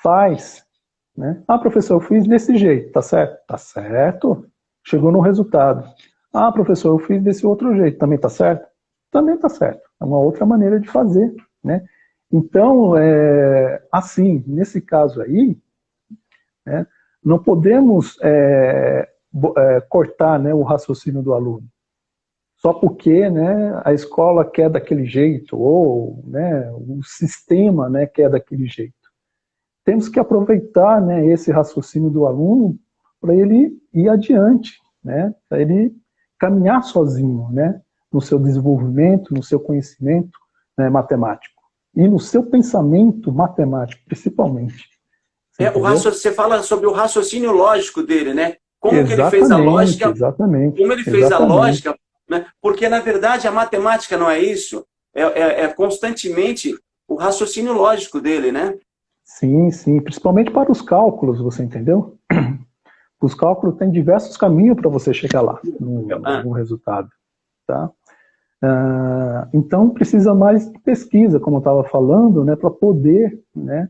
faz, né? Ah, professor, eu fiz desse jeito, tá certo? Tá certo. Chegou no resultado. Ah, professor, eu fiz desse outro jeito, também tá certo? Também tá certo. É uma outra maneira de fazer, né? Então, assim, nesse caso aí, né, não podemos cortar, né, o raciocínio do aluno só porque, né, a escola quer daquele jeito ou, né, o sistema, né, quer daquele jeito. Temos que aproveitar, né, esse raciocínio do aluno para ele ir adiante, né, para ele caminhar sozinho, né, no seu desenvolvimento, no seu conhecimento, né, matemático e no seu pensamento matemático, principalmente. Você entendeu? você fala sobre o raciocínio lógico dele, né? Como que ele fez a Exatamente, lógica, exatamente, como ele fez a exatamente. lógica, né? Porque, na verdade, a matemática não é isso. É constantemente o raciocínio lógico dele, né? Sim, sim, principalmente para os cálculos, você entendeu? Os cálculos têm diversos caminhos para você chegar lá, Ah, no resultado, tá? Então, precisa mais de pesquisa, como eu estava falando, né, para poder, né,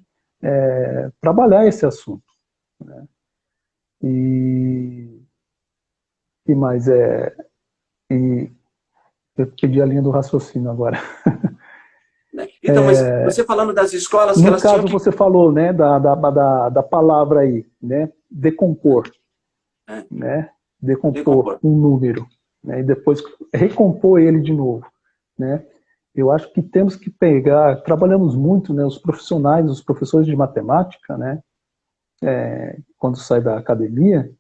trabalhar esse assunto. Né? E mais e eu perdi a linha do raciocínio agora. né? Então, mas você falando das escolas que No elas tinham caso, que... você falou, né, da palavra aí, né, decompor, É, né, decompor decompor. um número, né, e depois recompor ele de novo, né. Eu acho que temos que pegar, trabalhamos muito, né, os profissionais, os professores de matemática, né, quando sai da academia,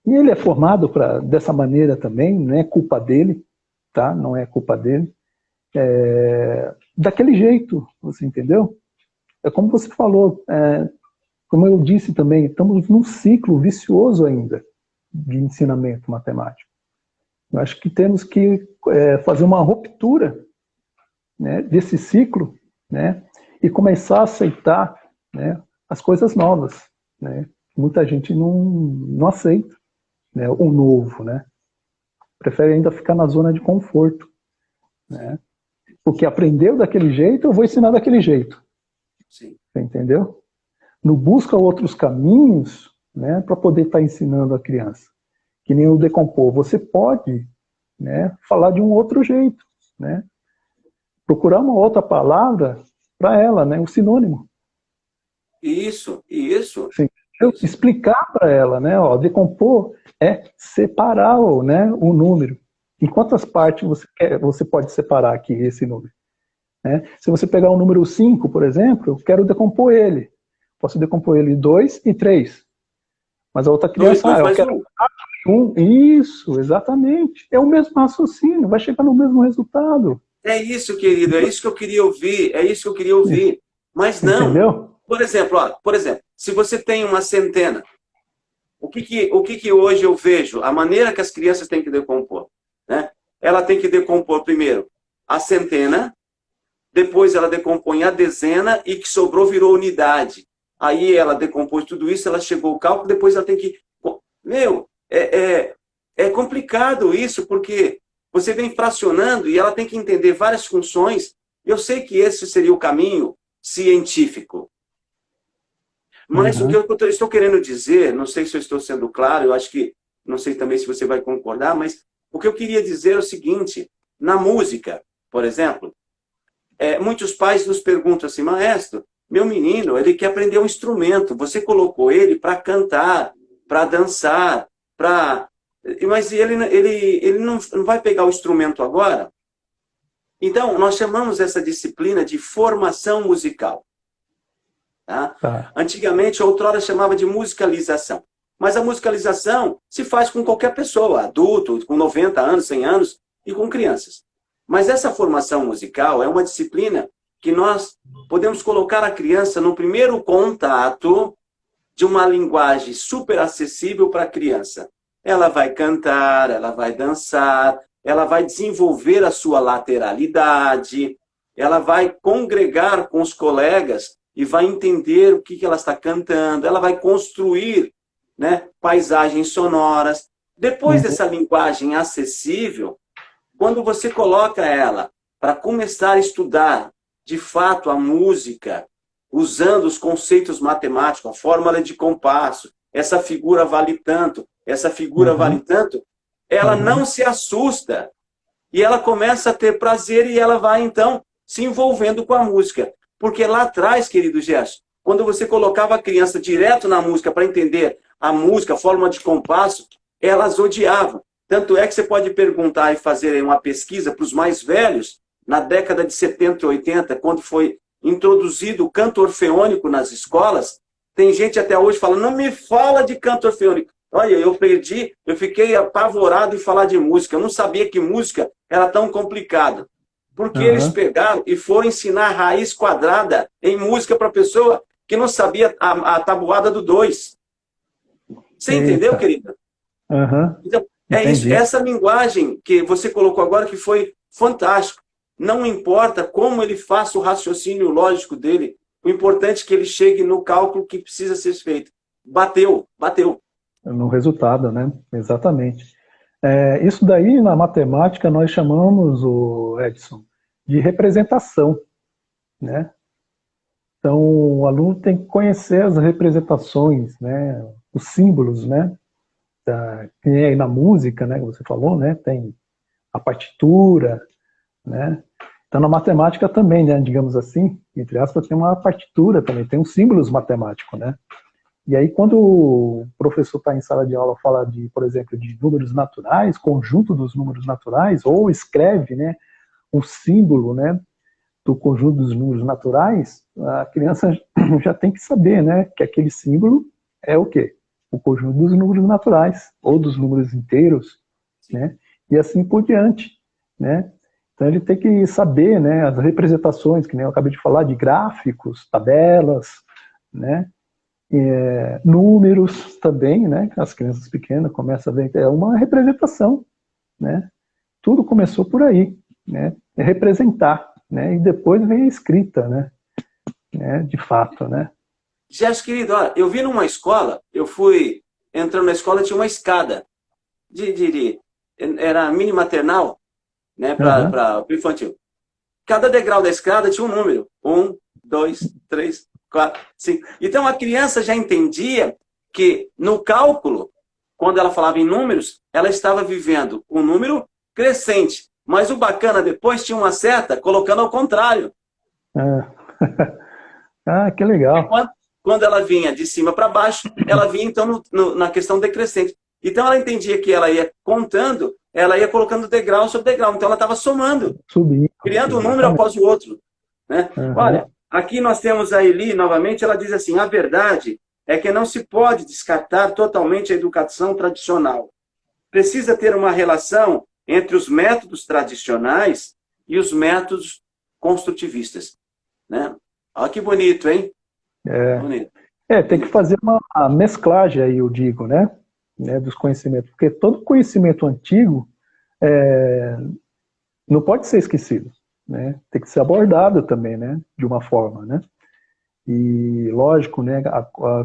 e ele é formado dessa maneira também, não é culpa dele, tá? Não é culpa dele. Daquele jeito, você entendeu? É como você falou, como eu disse também, estamos num ciclo vicioso ainda de ensinamento matemático. Eu acho que temos que fazer uma ruptura, né, desse ciclo, né, e começar a aceitar, né, as coisas novas, né? Muita gente não aceita, né, o novo, né? Prefere ainda ficar na zona de conforto, Sim, né? Porque aprendeu daquele jeito, eu vou ensinar daquele jeito, sim. você entendeu? Não busca outros caminhos, né, para poder estar ensinando a criança. Que nem o decompor. Você pode, né, falar de um outro jeito, né? Procurar uma outra palavra para ela, né, um sinônimo. Isso, isso, Assim, isso. explicar para ela, né, ó, decompor é separar né, o número. Em quantas partes você pode separar aqui esse número? Né? Se você pegar o número 5, por exemplo, eu quero decompor ele. Posso decompor ele em 2 e 3. Mas a outra Dois, criança, dois eu mais quero um. 1. Isso, exatamente. É o mesmo raciocínio, vai chegar no mesmo resultado. É isso, querido, é isso que eu queria ouvir, é isso que eu queria ouvir. Mas não. Entendeu? Por exemplo, se você tem uma centena, o que hoje eu vejo? A maneira que as crianças têm que decompor, né? Ela tem que decompor primeiro a centena, depois ela decompõe a dezena e que sobrou virou unidade. Aí ela decompôs tudo isso, ela chegou ao cálculo, depois ela tem que... Meu, é complicado isso, porque você vem fracionando e ela tem que entender várias funções. Eu sei que esse seria o caminho científico, mas o que Uhum. eu estou querendo dizer, não sei se eu estou sendo claro, eu acho que, não sei também se você vai concordar, mas o que eu queria dizer é o seguinte, na música, por exemplo, muitos pais nos perguntam assim, maestro, meu menino, ele quer aprender um instrumento, você colocou ele para cantar, para dançar, mas ele não vai pegar o instrumento agora? Então, nós chamamos essa disciplina de formação musical. Tá? Tá. Antigamente, outrora chamava de musicalização. Mas a musicalização se faz com qualquer pessoa, adulto, com 90 anos, 100 anos, e com crianças. Mas essa formação musical é uma disciplina que nós podemos colocar a criança no primeiro contato de uma linguagem super acessível para a criança. Ela vai cantar, ela vai dançar, ela vai desenvolver a sua lateralidade, ela vai congregar com os colegas e vai entender o que ela está cantando, ela vai construir, né, paisagens sonoras. Depois Uhum. dessa linguagem acessível, quando você coloca ela para começar a estudar de fato a música, usando os conceitos matemáticos, a fórmula de compasso, essa figura vale tanto, essa figura vale Uhum. tanto, ela não Uhum. se assusta e ela começa a ter prazer e ela vai, então, se envolvendo com a música. Porque lá atrás, querido Gerson, quando você colocava a criança direto na música para entender a música, a fórmula de compasso, elas odiavam. Tanto é que você pode perguntar e fazer uma pesquisa para os mais velhos, na década de 70 e 80, quando foi introduzido o canto orfeônico nas escolas, tem gente até hoje falando, não me fala de canto orfeônico. Olha, eu fiquei apavorado em falar de música. Eu não sabia que música era tão complicada. Porque eles Uhum. pegaram e foram ensinar raiz quadrada em música para a pessoa que não sabia a tabuada do 2. Você entendeu, Eita. querida? Uhum. Então, é isso. Entendi. Essa linguagem que você colocou agora que foi fantástico. Não importa como ele faça o raciocínio lógico dele, o importante é que ele chegue no cálculo que precisa ser feito. Bateu, bateu. No resultado, né? Exatamente. Isso daí, na matemática, nós chamamos, o Edson, de representação, né? Então, o aluno tem que conhecer as representações, né? Os símbolos, né? Que nem aí na música, né? Que você falou, né? Tem a partitura, né? Então, na matemática também, né, digamos assim, entre aspas, tem uma partitura também, tem uns símbolos matemáticos, né? E aí, quando o professor está em sala de aula, fala de, por exemplo, de números naturais, conjunto dos números naturais, ou escreve, né, um símbolo, né, do conjunto dos números naturais, a criança já tem que saber, né, que aquele símbolo é o quê? O conjunto dos números naturais, ou dos números inteiros, né, e assim por diante, né. Então ele tem que saber, né, as representações, que nem eu acabei de falar, de gráficos, tabelas, né, números também, né, as crianças pequenas começam a ver que é uma representação, né, tudo começou por aí, né, é representar, né, e depois vem a escrita, né, de fato, né. Gerson, querido, olha, eu vi numa escola, eu fui entrando na escola, tinha uma escada era mini maternal, né, para o infantil. Cada degrau da escada tinha um número. 1, 2, 3, 4, 5. Então a criança já entendia que no cálculo, quando ela falava em números, ela estava vivendo um número crescente. Mas o bacana depois tinha uma seta colocando ao contrário. Ah, que legal. Quando ela vinha de cima para baixo, ela vinha então na questão decrescente. Então ela entendia que ela ia contando, ela ia colocando degrau sobre degrau. Então ela estava somando, subindo, criando um número após o outro. Né? Olha, aqui nós temos a Eli novamente, ela diz assim, a verdade é que não se pode descartar totalmente a educação tradicional. Precisa ter uma relação entre os métodos tradicionais e os métodos construtivistas. Né? Olha que bonito, hein? Bonito. Tem que fazer uma mesclagem aí, eu digo, né, dos conhecimentos, porque todo conhecimento antigo não pode ser esquecido, né, tem que ser abordado também, né, de uma forma, né, e lógico, né,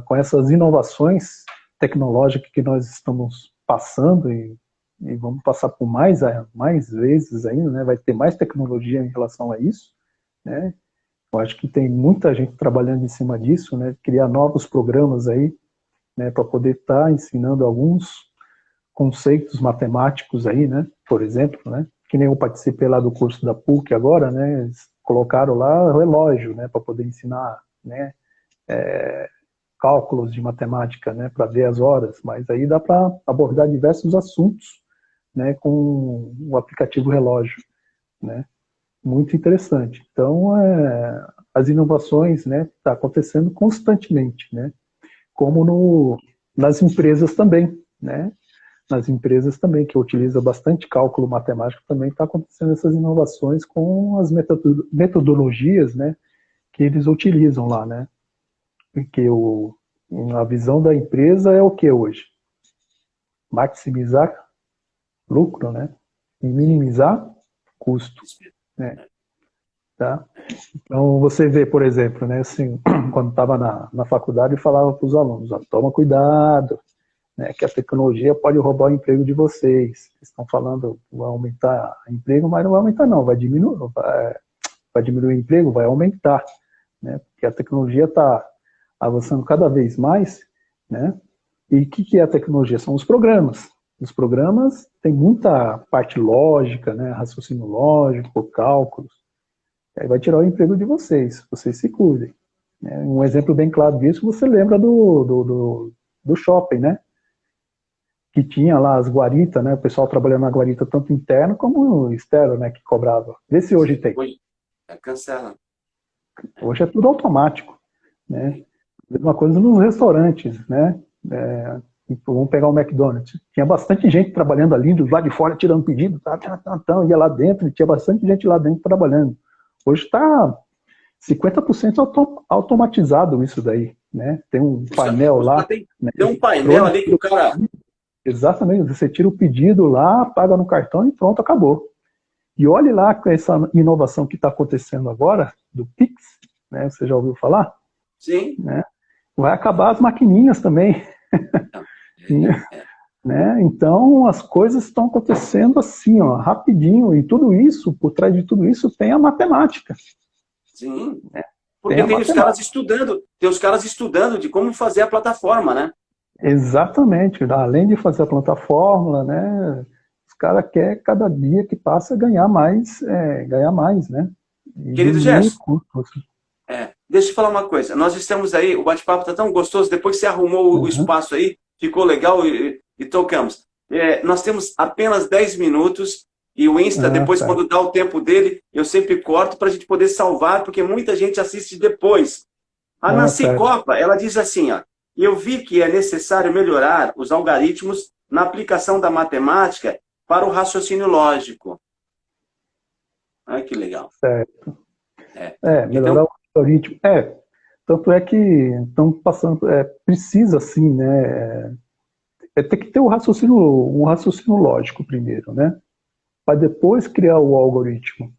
com essas inovações tecnológicas que nós estamos passando e vamos passar por mais vezes ainda, né, vai ter mais tecnologia em relação a isso, né. Eu acho que tem muita gente trabalhando em cima disso, né, criar novos programas aí, né, para poder estar ensinando alguns conceitos matemáticos aí, né, por exemplo, né, que nem eu participei lá do curso da PUC agora, né, eles colocaram lá o relógio, né, para poder ensinar, né, cálculos de matemática, né, para ver as horas, mas aí dá para abordar diversos assuntos, né, com o aplicativo relógio, né. Muito interessante. Então, as inovações, né, tá acontecendo constantemente, né, como nas empresas também, né, nas empresas também, que utilizam bastante cálculo matemático, também está acontecendo essas inovações com as metodologias, né, que eles utilizam lá, né, porque a visão da empresa é o que hoje? Maximizar lucro, né, e minimizar custo. Né? Tá? Então você vê, por exemplo, né, assim, quando estava na faculdade eu falava para os alunos, ó, toma cuidado, né, que a tecnologia pode roubar o emprego de vocês. Eles estão falando vai aumentar o emprego, mas não vai aumentar não, vai diminuir o emprego, vai aumentar, né, porque a tecnologia está avançando cada vez mais, né, e o que é a tecnologia? São os programas. Os programas têm muita parte lógica, né, raciocínio lógico, cálculos. Aí vai tirar o emprego de vocês se cuidem. Um exemplo bem claro disso, você lembra do shopping, né? Que tinha lá as guaritas, né? O pessoal trabalhando na guarita tanto interno como externo, né? Que cobrava. Vê se hoje tem. Hoje cancela. Hoje é tudo automático, né? Mesma coisa nos restaurantes, né? Vamos pegar o McDonald's. Tinha bastante gente trabalhando ali, do lado de fora, tirando pedido, ia lá dentro, e tinha bastante gente lá dentro trabalhando. Hoje está 50% automatizado isso daí, né? Tem um painel lá. Tem um painel ali que o cara... Exatamente, você tira o pedido lá, paga no cartão e pronto, acabou. E olhe lá com essa inovação que está acontecendo agora, do Pix, né? Você já ouviu falar? Sim. Né? Vai acabar as maquininhas também. Né? Então as coisas estão acontecendo assim, ó, rapidinho, e tudo isso, por trás de tudo isso tem a matemática. Sim, né? Porque tem os caras estudando de como fazer a plataforma, né? Exatamente, além de fazer a plataforma, né, os caras querem, cada dia que passa, ganhar mais, né? E Querido diminuir Gerson, o custo. deixa eu te falar uma coisa. Nós estamos aí, o bate-papo está tão gostoso, depois que você arrumou o Uhum. espaço aí, ficou legal e tocamos. Nós temos apenas 10 minutos e o Insta, Ah, depois, tá. quando dá o tempo dele, eu sempre corto para a gente poder salvar, porque muita gente assiste depois. A Ah, Nancy certo. Copa, ela diz assim, ó, eu vi que é necessário melhorar os algoritmos na aplicação da matemática para o raciocínio lógico. Olha que legal. Certo. É. Melhorar Então, o algoritmo. Tanto é que estão passando, precisa sim, né? Tem que ter um raciocínio lógico primeiro, né? Para depois criar o algoritmo.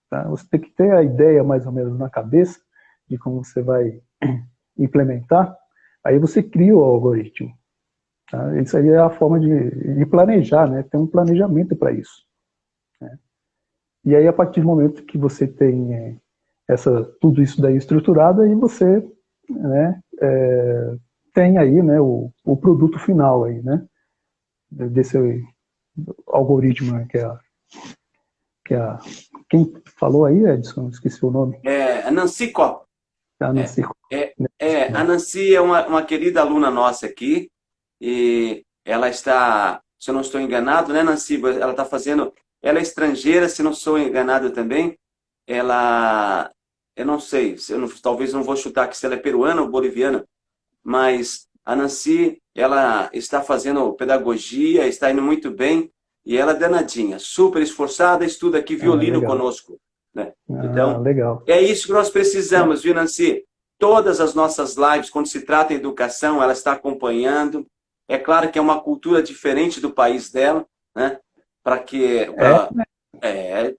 Tá? Você tem que ter a ideia mais ou menos na cabeça de como você vai implementar, aí você cria o algoritmo. Tá? Isso aí é a forma de planejar, né? Tem um planejamento para isso. Né? E aí, a partir do momento que você tem tudo isso daí estruturado, aí você, né, tem aí, né, o produto final aí, né, desse algoritmo, né, que é quem falou aí, Edson, esqueci o nome. a Nancy Copa. A É, Nancy. a Nancy é uma querida aluna nossa aqui e ela está, se eu não estou enganado, né, Nancy? Ela está fazendo, ela é estrangeira, se não sou enganado também. Ela, eu não sei, talvez não vou chutar aqui se ela é peruana ou boliviana, mas a Nancy, ela está fazendo pedagogia, está indo muito bem e ela é danadinha, super esforçada, estuda aqui violino Legal. conosco, né? Então, Legal. é isso que nós precisamos, viu, Nancy? Todas as nossas lives, quando se trata de educação, ela está acompanhando. É claro que é uma cultura diferente do país dela, né?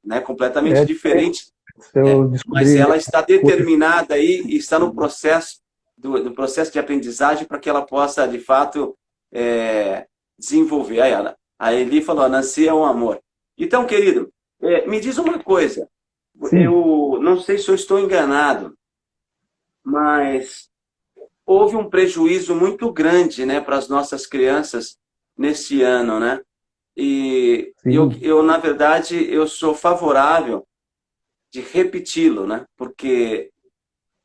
Né, completamente É, diferente, se né? eu Mas descobrir ela está coisas. determinada aí e está no processo do processo de aprendizagem para que ela possa, de fato, desenvolver. Aí, a Eli falou, a Nancy é um amor. Então, querido, me diz uma coisa. Sim, Eu não sei se eu estou enganado, mas houve um prejuízo muito grande, né, para as nossas crianças nesse ano, né? E sim, na verdade, eu sou favorável de repeti-lo, né? Porque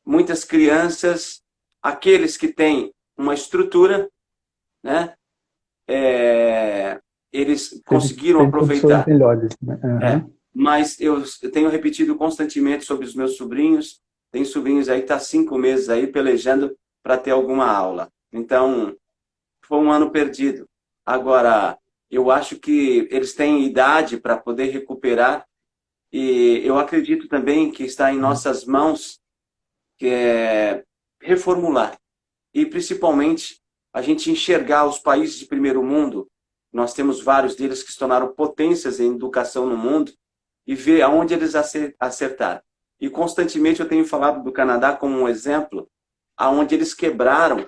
muitas crianças, aqueles que têm uma estrutura, né, eles conseguiram teve condições aproveitar. melhores, né? Mas eu tenho repetido constantemente sobre os meus sobrinhos. Tem sobrinhos aí que estão 5 meses aí pelejando para ter alguma aula. Então, foi um ano perdido. Agora, eu acho que eles têm idade para poder recuperar e eu acredito também que está em nossas mãos que é reformular e principalmente a gente enxergar os países de primeiro mundo. Nós temos vários deles que se tornaram potências em educação no mundo e ver aonde eles acertaram. E constantemente eu tenho falado do Canadá como um exemplo aonde eles quebraram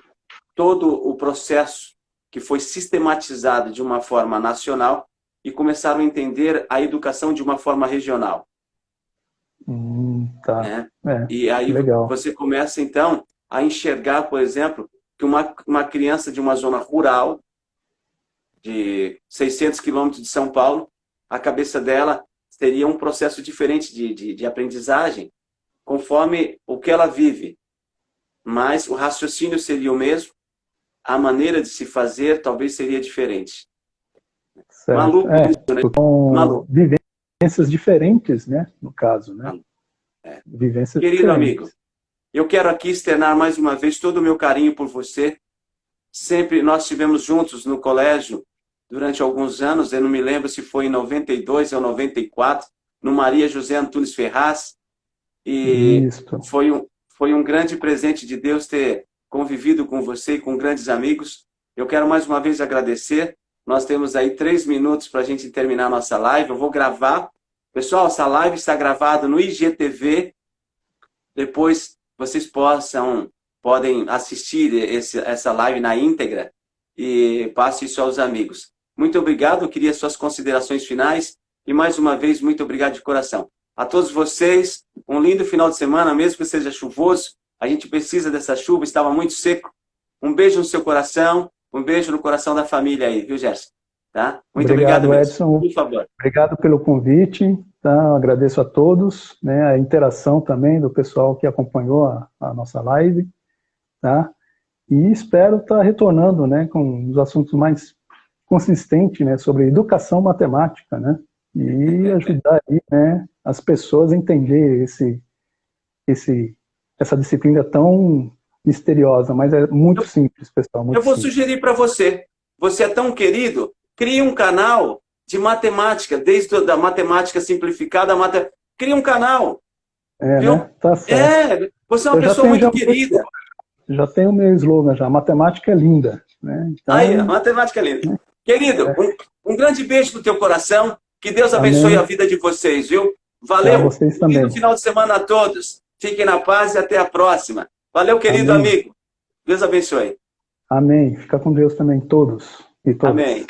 todo o processo que foi sistematizado de uma forma nacional e começaram a entender a educação de uma forma regional, Tá. né? E aí Legal. você começa, então, a enxergar, por exemplo, que uma criança de uma zona rural, de 600 quilômetros de São Paulo, a cabeça dela teria um processo diferente de aprendizagem, conforme o que ela vive. Mas o raciocínio seria o mesmo, a maneira de se fazer talvez seria diferente. Certo. Maluco isso, né? São Maluco. vivências diferentes, né? No caso, né? Maluco. É. Vivências Querido amigo, diferentes. eu quero aqui externar mais uma vez todo o meu carinho por você. Sempre nós estivemos juntos no colégio durante alguns anos, eu não me lembro se foi em 92 ou 94, no Maria José Antunes Ferraz, e Isso. foi um grande presente de Deus ter convivido com você e com grandes amigos. Eu quero mais uma vez agradecer. Nós temos aí 3 minutos para a gente terminar a nossa live. Eu vou gravar. Pessoal, essa live está gravada no IGTV. Depois vocês podem assistir essa live na íntegra e passe isso aos amigos. Muito obrigado. Eu queria suas considerações finais e mais uma vez muito obrigado de coração. A todos vocês, um lindo final de semana, mesmo que seja chuvoso. A gente precisa dessa chuva, estava muito seco. Um beijo no seu coração, um beijo no coração da família aí, viu, Gerson? Tá? Muito obrigado mesmo. Edson. Por favor. Obrigado pelo convite. Tá? Agradeço a todos, né? A interação também do pessoal que acompanhou a nossa live. Tá? E espero estar retornando, né, com os assuntos mais consistentes, né, sobre educação matemática, né? E ajudar aí, né, as pessoas a entender essa disciplina tão misteriosa, mas é muito simples, pessoal. Muito eu vou simples. sugerir para você. Você é tão querido, crie um canal de matemática, desde a matemática simplificada, crie um canal. Viu? Né? Tá certo. Você é uma pessoa muito querida. Já tenho o meu slogan já, matemática é linda. Né? Então, aí, a matemática é linda. Querido, um grande beijo no teu coração, que Deus abençoe a vida de vocês, viu? Valeu. Vocês também. Bom final de semana a todos. Fiquem na paz e até a próxima. Valeu, querido amigo. Deus abençoe. Amém. Fica com Deus também, todos e todas. Amém.